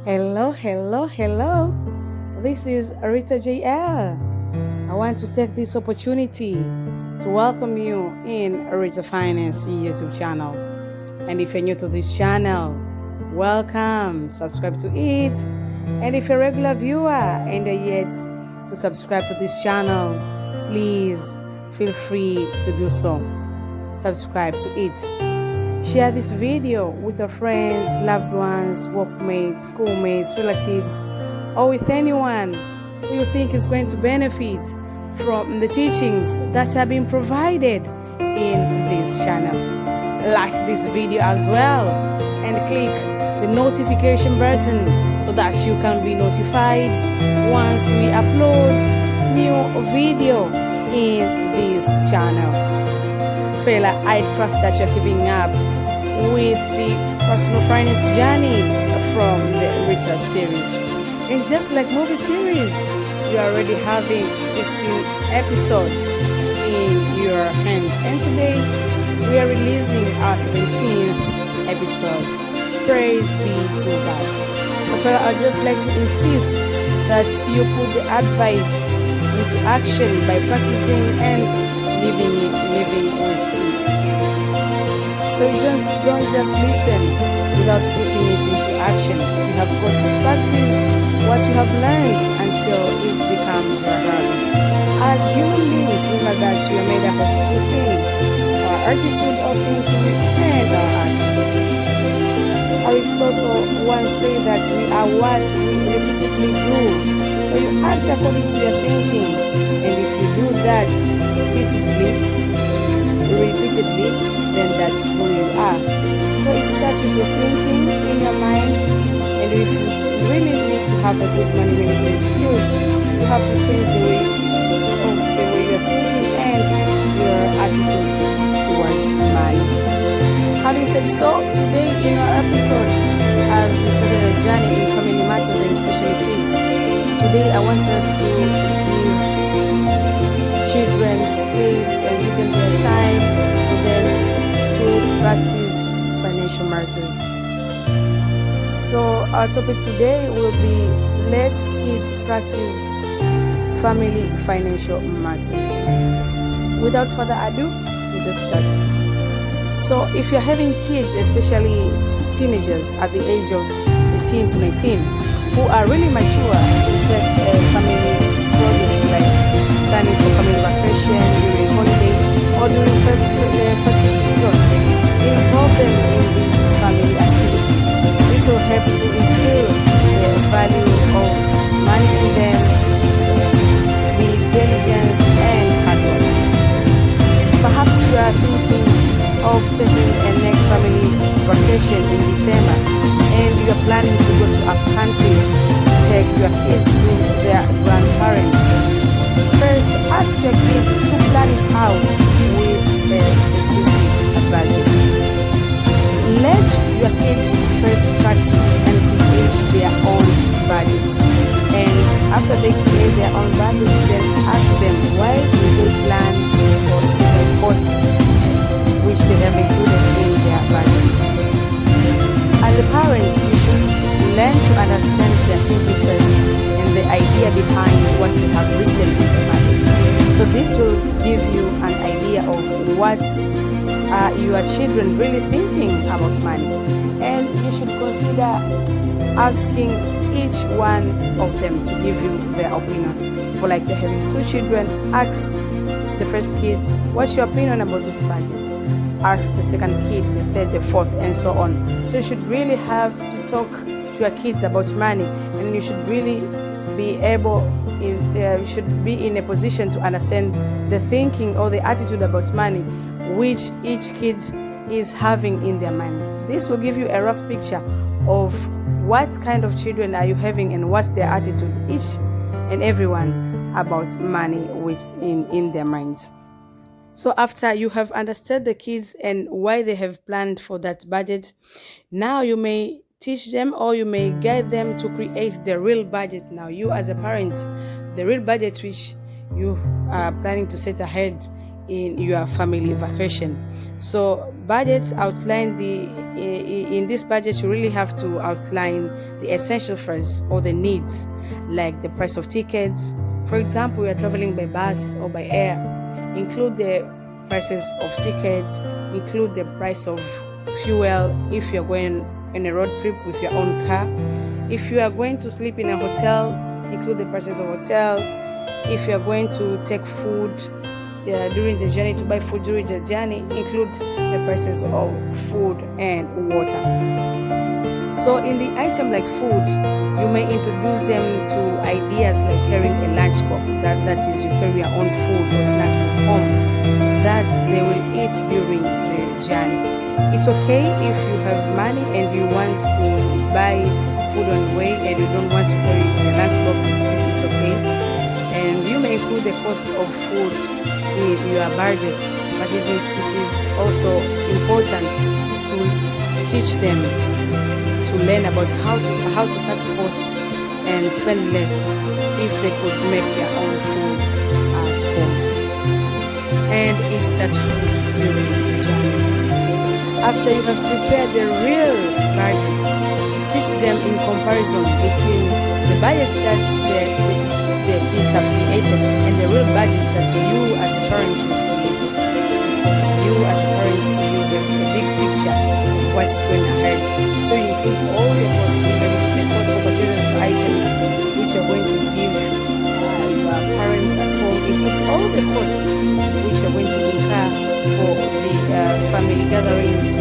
Hello, hello, hello. This is Rita JL. I want to take this opportunity to welcome you in Rita Finance YouTube channel. And if you're new to this channel, welcome. Subscribe to it. And if you're a regular viewer and you're yet to subscribe to this channel, please feel free to do so. Subscribe to it. Share this video with your friends, loved ones, workmates, schoolmates, relatives, or with anyone who you think is going to benefit from the teachings that have been provided in this channel. Like this video as well and click the notification button so that you can be notified once we upload new video in this channel. Fella, I trust that you're keeping up with the personal finance journey from the Rita Series. And just like movie series, you're already having 16 episodes in your hands. And today, we are releasing our 17th episode. Praise be to God. So fella, I'd just like to insist that you put the advice into action by practicing and living with it. So you don't just listen without putting it into action. You have got to practice what you have learned until it becomes your habit. As human beings, remember that we are made up of two things: our attitude of thinking and our actions. Aristotle once said that we are what we repeatedly do. So you act according to your thinking, and if you do that repeatedly, then that's who you are. So it starts with your thinking in your mind, and if you really need to have a good money management skills, you have to change the way you're thinking and your attitude towards money. Having said so, today in our episode, as we started a journey in family matters and especially kids, today I want us to give children space and give them their time and then to practice financial matters. So our topic today will be let kids practice family financial matters. Without further ado, let's just start. So if you're having kids, especially teenagers at the age of 18 to 19, who are really mature to take family projects like planning for family vacation, during holiday, or during the festive season, involve them in this family activity. This will help to instill the value of money in them, the diligence and hard work. Perhaps you are thinking of taking a next family vacation in December and you are planning to go to a country to take your kids to their grandparents. First, ask your kid to plan it out with a specific budget. Let your kids first practice and create their own budget. And after they create their own budgets, then ask them why do they plan for certain costs which they have included in their budget. As a parent, you should learn to understand their thinking first and the idea behind what they have written in the budget. So this will give you an idea of what are your children really thinking about money. And you should consider asking each one of them to give you their opinion. For like you're having two children, ask the first kid, what's your opinion about this budget? Ask the second kid, the third, the fourth, and so on. So you should really have to talk to your kids about money, and you should really be you should be in a position to understand the thinking or the attitude about money which each kid is having in their mind. This will give you a rough picture of what kind of children are you having and what's their attitude, each and everyone, about money in their minds. So after you have understood the kids and why they have planned for that budget, now you may teach them or you may guide them to create the real budget. Now you as a parent, the real budget which you are planning to set ahead in your family vacation. So budgets outline in this budget you really have to outline the essential first, or the needs, like the price of tickets. For example, you are traveling by bus or by air, include the prices of tickets, include the price of fuel if you're going on a road trip with your own car. If you are going to sleep in a hotel, include the prices of hotel. If you are going to take food during the journey, to buy food during the journey, include the prices of food and water. So in the item like food, you may introduce them to ideas like carrying a lunchbox, that is, you carry your own food or snacks from home that they will eat during the journey. It's okay if you have money and you want to buy food on the way and you don't want to carry a lunchbox, it's okay. And you may include the cost of food in your budget, but it is also important to teach them to learn about how to cut costs and spend less if they could make their own food at home. And it's that food during the journey. After you have prepared the real budget, teach them in comparison between the budgets that the kids have created and the real budgets that you as a parent have created. Because you as a parent, you have a big picture of what's going ahead. So you include all the costs, even the cost for purchases of items which are going to give your parents at home, include all the costs which are going to incur for the family gatherings,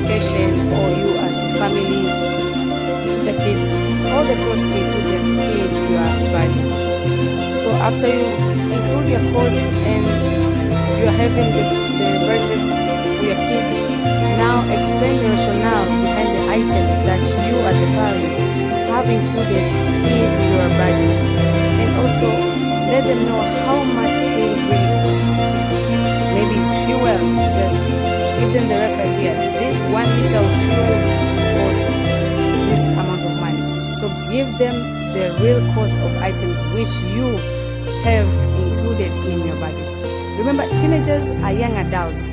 vacation, or you as the family, the kids, all the costs included in your budget. So after you include your costs and you are having the budget for your kids, now explain the rationale behind the items that you as a parent have included in your budget, and also let them know how much things really cost. Maybe it's fuel, just give them the rough idea. This 1 liter of fuel costs this amount of money. So give them the real cost of items which you have included in your budget. Remember, teenagers are young adults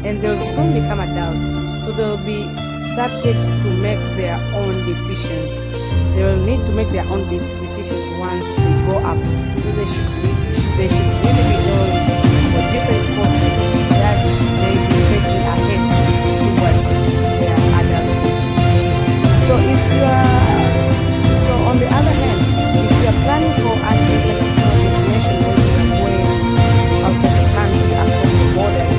and they'll soon become adults, so they'll be subject to make their own decisions. They will need to make their own decisions once they grow up. So they should really be knowing the different costs that they will be facing ahead towards their adulthood. So on the other hand, if you are planning for an international destination where you are going outside the country, across the borders,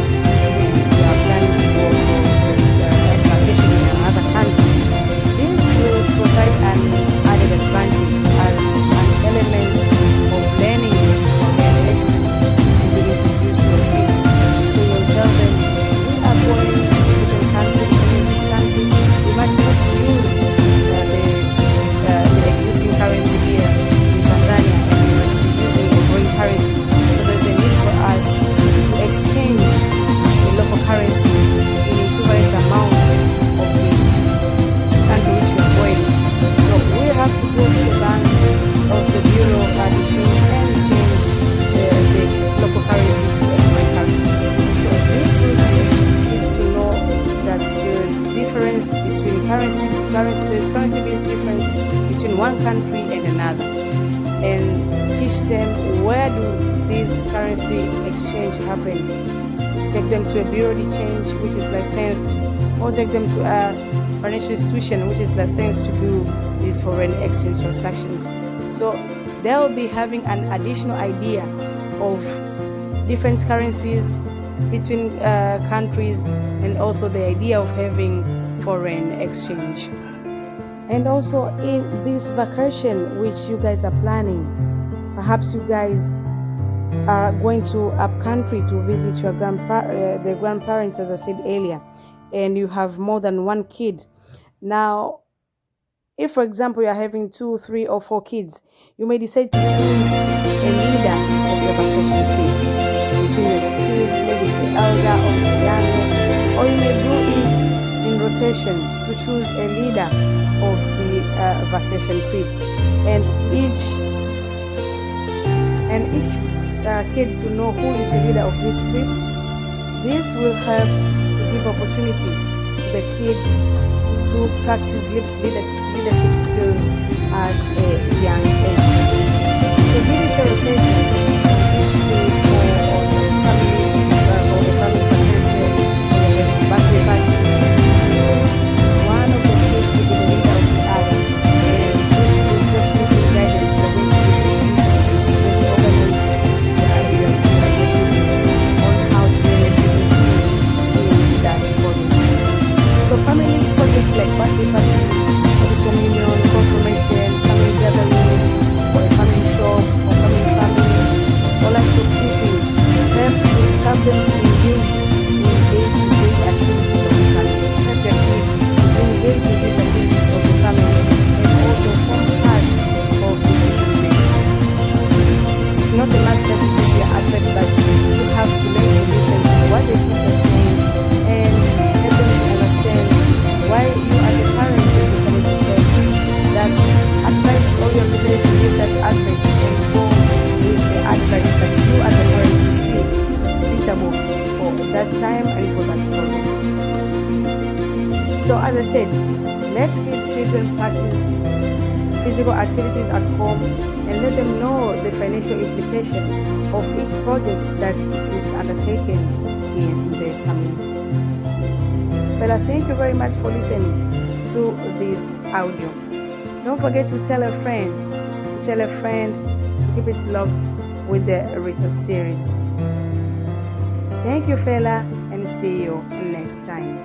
you are planning to go for vacation in another country, this will provide an added advantage as an element of learning from their exchange you will introduce to your kids. So you'll tell them, we are going to certain country, and in this country we might not use the existing currency here in Tanzania, and we might be using the foreign currency. So there's a need for us to exchange the local currency in equivalent amount of the country which we are going. So we have to go to the bank of the bureau to change the local currency to a foreign currency. So this will teach kids to know that there is difference between currency. There's currency difference between one country and another, and teach them where do this currency exchange happen. Take them to a bureau de change which is licensed, or take them to a financial institution which is licensed to do these foreign exchange transactions. So they'll be having an additional idea of different currencies between countries, and also the idea of having foreign exchange. And also in this vacation which you guys are planning, perhaps you guys are going to up country to visit your the grandparents, as I said earlier, and you have more than one kid. Now, if for example you are having 2, 3, or 4 kids, you may decide to choose a leader of your vacation trip between your kids, maybe the elder or the youngest, or you may do it in rotation to choose a leader of the vacation trip, and each kid to know who is the leader of this group. This will help to give opportunity to the kid to practice leadership skills at a young age. So giving a rotation on this group or a family partnership or a birthday party, choose one of the kids to be the leader of the other. And this will just give you guidance. You're going to organize your siblings on how to raise in that body. So family projects like birthday parties, communion, confirmation, family gatherings, or a family shop, or family, or lots of people help to help them to engage in day-to-day activities of the family. Help their kids to engage in these activities of the family and also form part of decision making. It's not a must that you give your advice, but you have to learn to listen to what the kids are saying and help them to understand why you as a parent should decided to take that advice, or you have decided to give that advice and go with the advice that you as a parent you see suitable for that time and for that project. So as I said, let's give children practice physical activities at home and let them know the financial implication of each project that it is undertaken in the family. Well, thank you very much for listening to this audio. Don't forget to tell a friend to keep it locked with the Rita series. Thank you, fella, and see you next time.